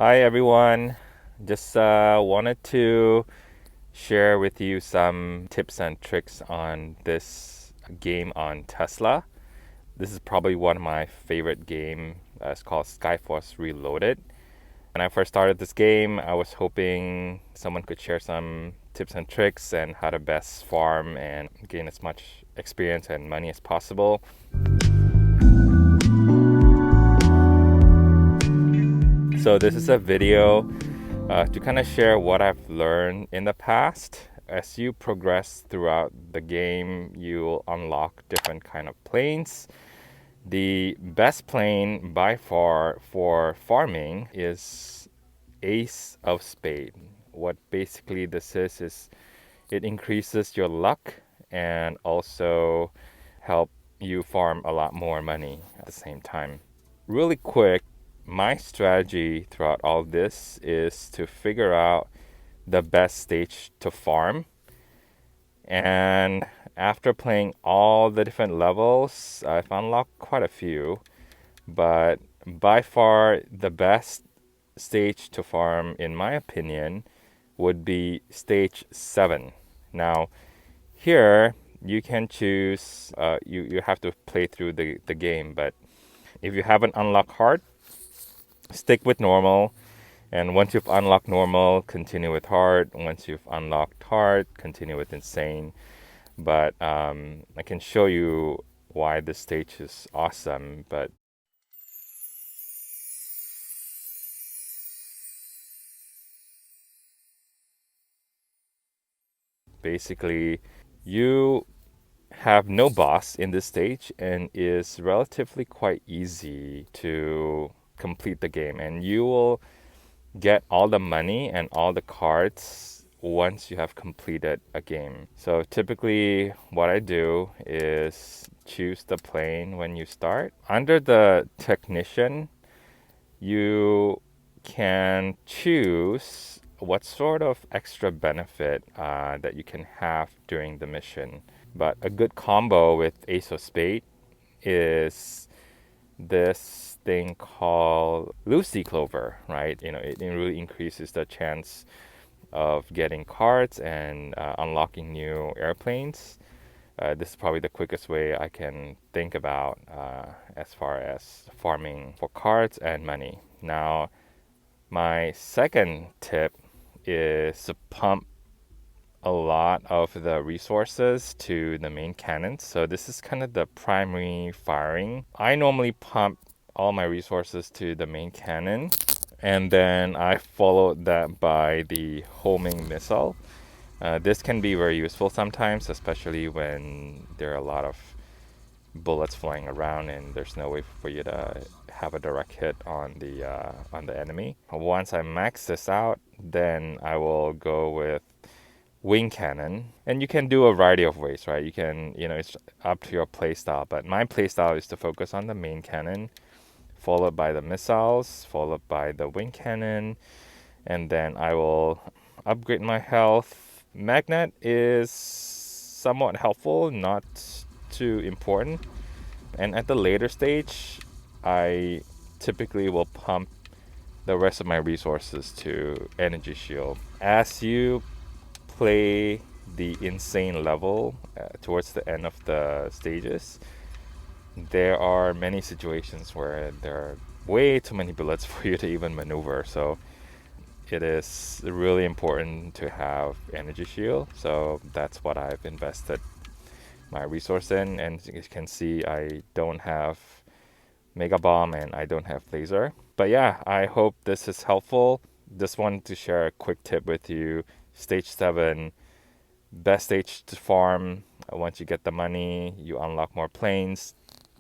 Hi everyone, just wanted to share with you some tips and tricks on this game on Tesla. This is probably one of my favorite games. It's called Skyforce Reloaded. When I first started this game, I was hoping someone could share some tips and tricks and how to best farm and gain as much experience and money as possible. So this is a video to kind of share what I've learned in the past. As you progress throughout the game, you will unlock different kind of planes. The best plane by far for farming is Ace of Spade. What basically this is it increases your luck and also help you farm a lot more money at the same time. Really quick, my strategy throughout all this is to figure out the best stage to farm. And after playing all the different levels, I've unlocked quite a few. But by far the best stage to farm, in my opinion, would be stage 7. Now, here you can choose, you have to play through the game. But if you haven't unlocked hard, stick with normal, and once you've unlocked normal, continue with hard. Once you've unlocked hard, continue with insane. But I can show you why this stage is awesome. But basically, you have no boss in this stage and is relatively quite easy to complete the game, and you will get all the money and all the cards once you have completed a game. So typically what I do is choose the plane when you start. Under the technician, you can choose what sort of extra benefit that you can have during the mission. But a good combo with Ace of Spade is this thing called Lucy Clover, right? It really increases the chance of getting cards and unlocking new airplanes. This is probably the quickest way I can think about as far as farming for cards and money. Now, my second tip is to pump a lot of the resources to the main cannons. So this is kind of the primary firing. I normally pump all my resources to the main cannon, and then I follow that by the homing missile. This can be very useful sometimes, especially when there are a lot of bullets flying around and there's no way for you to have a direct hit on the enemy. Once I max this out, then I will go with wing cannon, and you can do a variety of ways, right? You can, it's up to your playstyle, but my playstyle is to focus on the main cannon, followed by the missiles, followed by the wing cannon, and then I will upgrade my health. Magnet is somewhat helpful, not too important, and at the later stage, I typically will pump the rest of my resources to energy shield. As you play the insane level towards the end of the stages, there are many situations where there are way too many bullets for you to even maneuver. So it is really important to have energy shield. So that's what I've invested my resource in. And as you can see, I don't have Mega Bomb and I don't have laser. But yeah, I hope this is helpful. Just wanted to share a quick tip with you. Stage 7, best stage to farm. Once you get the money, you unlock more planes,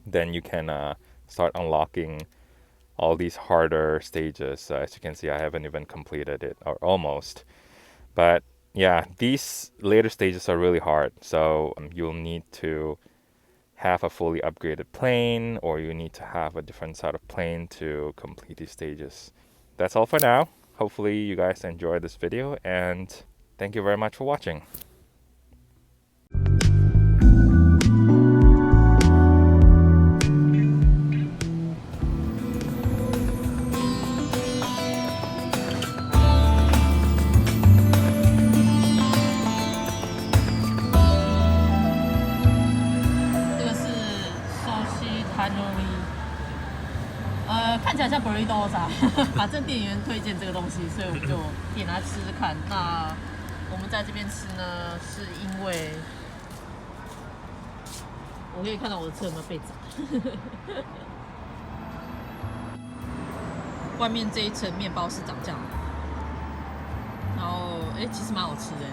then you can start unlocking all these harder stages. As you can see, I haven't even completed it, or almost. But yeah, these later stages are really hard. So you'll need to have a fully upgraded plane, or you need to have a different sort of plane to complete these stages. That's all for now. Hopefully you guys enjoyed this video, and thank you very much for watching. finally， 看起来像 burritos 啊，反正店员推荐这个东西，所以我们就点来吃吃看。那我们在这边吃呢，是因为我可以看到我的车有没有被砸。外面这一层面包是长这样，然后其实蛮好吃的，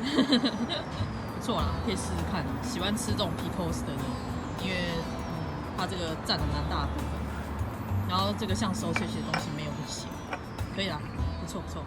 不错啦，可以试试看。喜欢吃这种 pickles 的人，因为它这个占了蛮大的部分，然后这个像sausage的东西没有很咸，可以啦，不错不错。